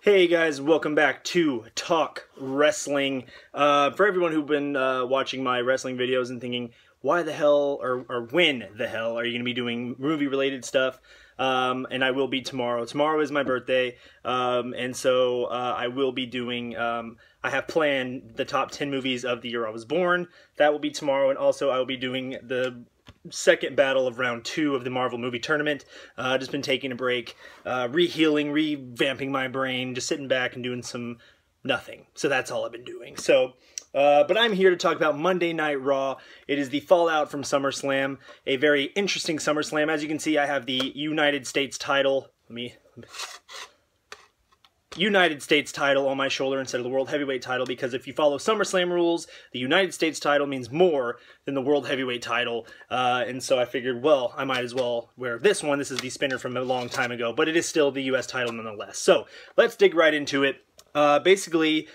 Hey guys, welcome back to Talk Wrestling. For everyone who've been watching my wrestling videos and thinking, why the hell or when the hell are you going to be doing movie-related stuff? And I will be tomorrow. Tomorrow is my birthday, and so I will be doing, I have planned the top 10 movies of the year I was born. That will be tomorrow, and also I will be doing the second battle of round 2 of the Marvel movie tournament. Just been taking a break, rehealing, revamping my brain, just sitting back and doing some nothing. So that's all I've been doing. So, but I'm here to talk about Monday Night Raw. It is the fallout from SummerSlam, a very interesting SummerSlam. As you can see, I have the United States title. United States title on my shoulder instead of the World Heavyweight title, because if you follow SummerSlam rules, the United States title means more than the World Heavyweight title, and so I figured, well, I might as well wear this one. This is the spinner from a long time ago, but it is still the US title nonetheless. So, let's dig right into it. Basically,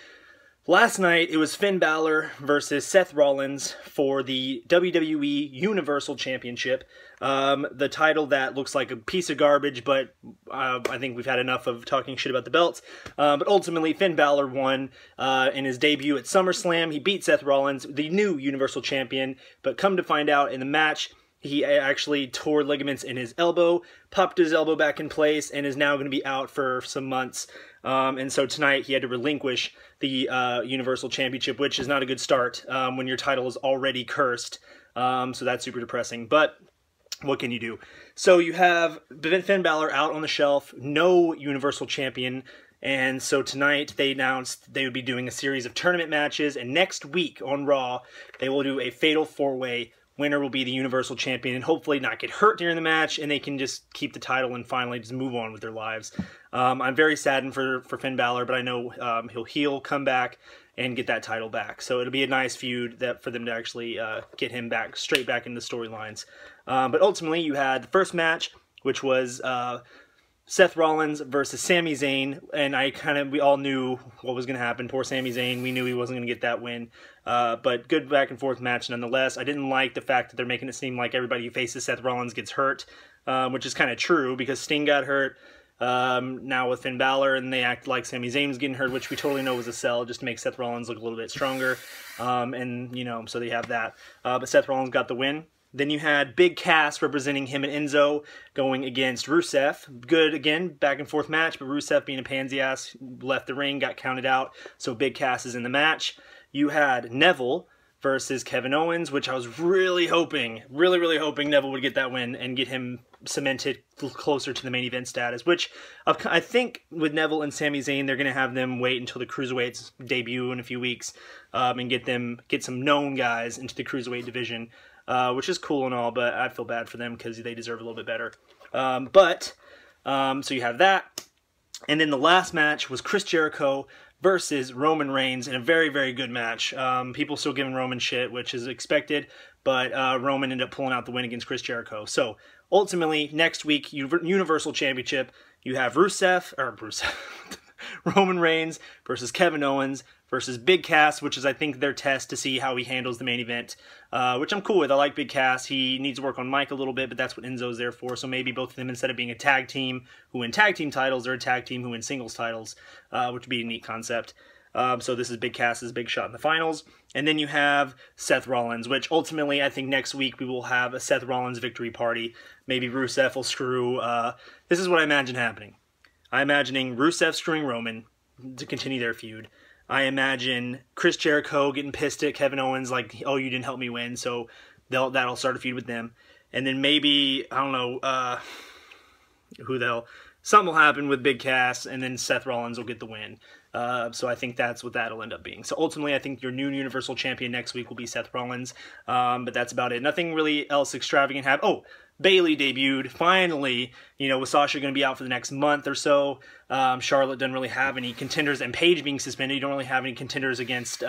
last night, it was Finn Balor versus Seth Rollins for the WWE Universal Championship. The title that looks like a piece of garbage, but I think we've had enough of talking shit about the belts. But ultimately, Finn Balor won in his debut at SummerSlam. He beat Seth Rollins, the new Universal Champion, but come to find out in the match, he actually tore ligaments in his elbow, popped his elbow back in place, and is now going to be out for some months. And so tonight he had to relinquish the Universal Championship, which is not a good start when your title is already cursed. So that's super depressing. But what can you do? So you have Finn Balor out on the shelf, no Universal Champion. And so tonight they announced they would be doing a series of tournament matches. And next week on Raw, they will do a Fatal 4-Way. Winner will be the Universal Champion and hopefully not get hurt during the match, and they can just keep the title and finally just move on with their lives. I'm very saddened for Finn Balor, but I know he'll heal, come back, and get that title back. So it'll be a nice feud for them to actually get him back, straight back into the storylines. But ultimately, you had the first match, which was Seth Rollins versus Sami Zayn, and we all knew what was going to happen. Poor Sami Zayn, we knew he wasn't going to get that win. But good back and forth match nonetheless. I didn't like the fact that they're making it seem like everybody who faces Seth Rollins gets hurt, which is kind of true because Sting got hurt now with Finn Balor, and they act like Sami Zayn's getting hurt, which we totally know was a sell just to make Seth Rollins look a little bit stronger. And, you know, so they have that. But Seth Rollins got the win. Then you had Big Cass representing him and Enzo going against Rusev. Good, again, back and forth match, but Rusev being a pansy ass left the ring, got counted out, so Big Cass is in the match. You had Neville versus Kevin Owens, which I was really hoping Neville would get that win and get him cemented closer to the main event status, which I think with Neville and Sami Zayn, they're going to have them wait until the Cruiserweights debut in a few weeks and get some known guys into the Cruiserweight division. Which is cool and all, but I feel bad for them because they deserve a little bit better. So you have that. And then the last match was Chris Jericho versus Roman Reigns in a very, very good match. People still giving Roman shit, which is expected, but Roman ended up pulling out the win against Chris Jericho. So ultimately, next week, Universal Championship, you have Roman Reigns versus Kevin Owens versus Big Cass, which is, I think, their test to see how he handles the main event, which I'm cool with. I like Big Cass. He needs to work on Mike a little bit, but that's what Enzo's there for. So maybe both of them, instead of being a tag team who win tag team titles, they're a tag team who win singles titles, which would be a neat concept. So this is Big Cass's big shot in the finals. And then you have Seth Rollins, which ultimately I think next week we will have a Seth Rollins victory party. Maybe Rusev will screw. This is what I imagine happening. I'm imagining Rusev screwing Roman to continue their feud. I imagine Chris Jericho getting pissed at Kevin Owens like, oh, you didn't help me win, so that'll start a feud with them. And then maybe, I don't know, who the hell, something will happen with Big Cass, and then Seth Rollins will get the win. So I think that's what that'll end up being. So ultimately, I think your new Universal Champion next week will be Seth Rollins, but that's about it. Nothing really else extravagant happened. Oh, Bayley debuted, finally, you know, with Sasha going to be out for the next month or so. Charlotte doesn't really have any contenders, and Paige being suspended, you don't really have any contenders against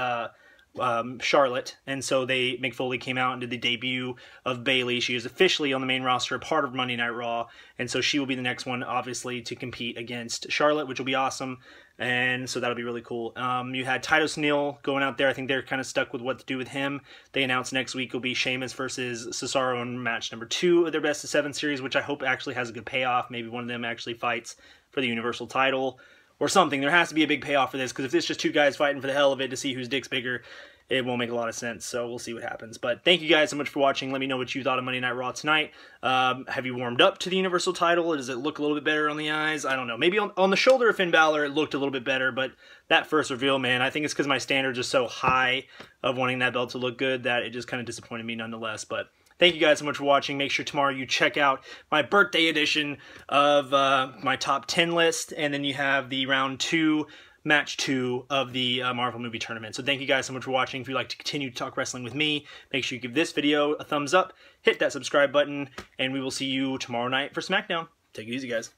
Charlotte, and so Mick Foley came out and did the debut of Bayley. She is officially on the main roster, part of Monday Night Raw, and so she will be the next one, obviously, to compete against Charlotte, which will be awesome, and so that'll be really cool. You had Titus O'Neil going out there. I think they're kind of stuck with what to do with him. They announced next week will be Sheamus versus Cesaro in match number 2 of their best-of-7 series, which I hope actually has a good payoff. Maybe one of them actually fights for the Universal title. or something. There has to be a big payoff for this, because if it's just two guys fighting for the hell of it to see whose dick's bigger, it won't make a lot of sense. So we'll see what happens. But thank you guys so much for watching. Let me know what you thought of Monday Night Raw tonight. Have you warmed up to the Universal title? Does it look a little bit better on the eyes? I don't know. Maybe on the shoulder of Finn Balor, it looked a little bit better. But that first reveal, man, I think it's because my standards are so high of wanting that belt to look good that it just kind of disappointed me nonetheless. But thank you guys so much for watching. Make sure tomorrow you check out my birthday edition of my top 10 list. And then you have the round 2, match 2 of the Marvel movie tournament. So thank you guys so much for watching. If you'd like to continue to talk wrestling with me, make sure you give this video a thumbs up, hit that subscribe button, and we will see you tomorrow night for SmackDown. Take it easy, guys.